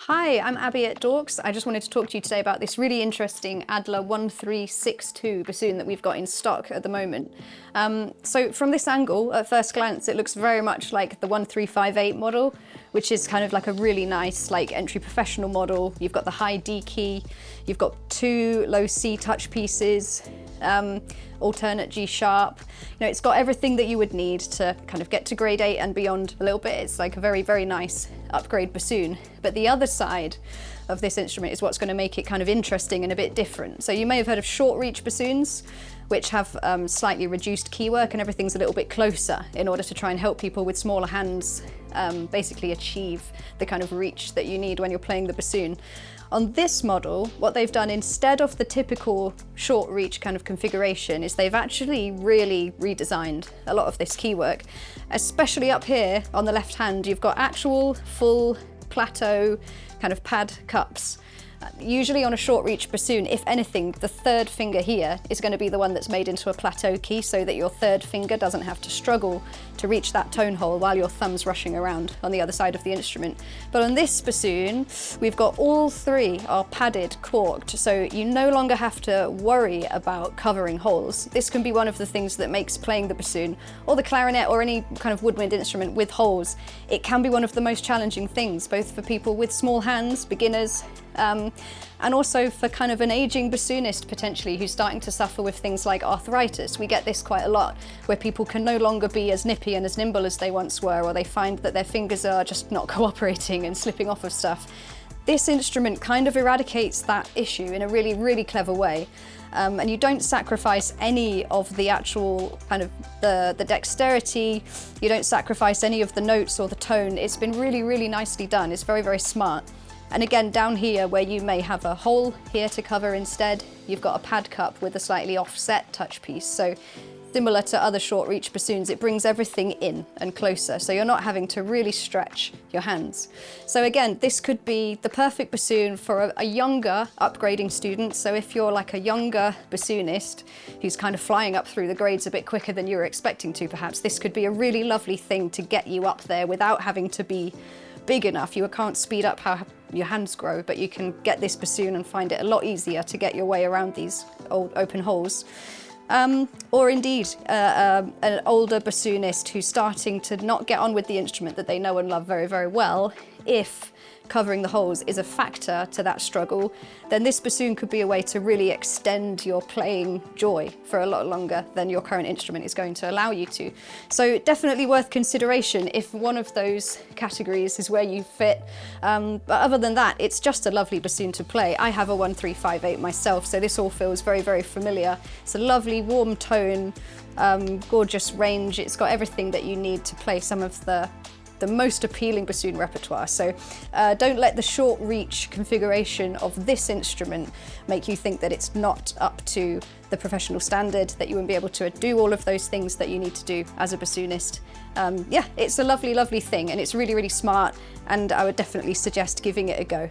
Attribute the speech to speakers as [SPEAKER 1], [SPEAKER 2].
[SPEAKER 1] Hi, I'm Abby at Dorks. I just wanted to talk to you today about this really interesting Adler 1362 bassoon that we've got in stock at the moment. So from this angle, at first glance, it looks very much like the 1358 model, which is kind of like a really nice like entry professional model. You've got the high D key, you've got two low C touch pieces, alternate G sharp. You know, it's got everything that you would need to kind of get to grade 8 and beyond a little bit. It's like a very, very nice upgrade bassoon. But the other side of this instrument is what's going to make it kind of interesting and a bit different. So you may have heard of short reach bassoons, which have slightly reduced keywork and everything's a little bit closer in order to try and help people with smaller hands basically achieve the kind of reach that you need when you're playing the bassoon. On this model, what they've done instead of the typical short reach kind of configuration is they've actually really redesigned a lot of this keywork. Especially up here on the left hand, you've got actual full plateau kind of pad cups. Usually on a short reach bassoon, if anything, the third finger here is going to be the one that's made into a plateau key so that your third finger doesn't have to struggle to reach that tone hole while your thumb's rushing around on the other side of the instrument. But on this bassoon, we've got all three are padded, corked, so you no longer have to worry about covering holes. This can be one of the things that makes playing the bassoon or the clarinet or any kind of woodwind instrument with holes, it can be one of the most challenging things, both for people with small hands, beginners, and also for kind of an aging bassoonist potentially who's starting to suffer with things like arthritis. We get this quite a lot, where people can no longer be as nippy and as nimble as they once were, or they find that their fingers are just not cooperating and slipping off of stuff. This instrument kind of eradicates that issue in a really, really clever way. And you don't sacrifice any of the actual kind of the dexterity, you don't sacrifice any of the notes or the tone. It's been really, really nicely done. It's very, very smart. And again, down here where you may have a hole here to cover instead, you've got a pad cup with a slightly offset touch piece. So similar to other short reach bassoons, it brings everything in and closer, so you're not having to really stretch your hands. So again, this could be the perfect bassoon for a younger upgrading student. So if you're like a younger bassoonist who's kind of flying up through the grades a bit quicker than you were expecting to, perhaps, this could be a really lovely thing to get you up there without having to be big enough. You can't speed up how your hands grow, but you can get this bassoon and find it a lot easier to get your way around these old open holes. Or indeed, an older bassoonist who's starting to not get on with the instrument that they know and love very, very well. If covering the holes is a factor to that struggle, then this bassoon could be a way to really extend your playing joy for a lot longer than your current instrument is going to allow you to. So definitely worth consideration if one of those categories is where you fit. But other than that, it's just a lovely bassoon to play. I have a 1358 myself, so this all feels very, very familiar. It's a lovely warm tone, gorgeous range. It's got everything that you need to play some of the most appealing bassoon repertoire. So don't let the short reach configuration of this instrument make you think that it's not up to the professional standard, that you wouldn't be able to do all of those things that you need to do as a bassoonist. Yeah, it's a lovely, lovely thing, and it's really, really smart, and I would definitely suggest giving it a go.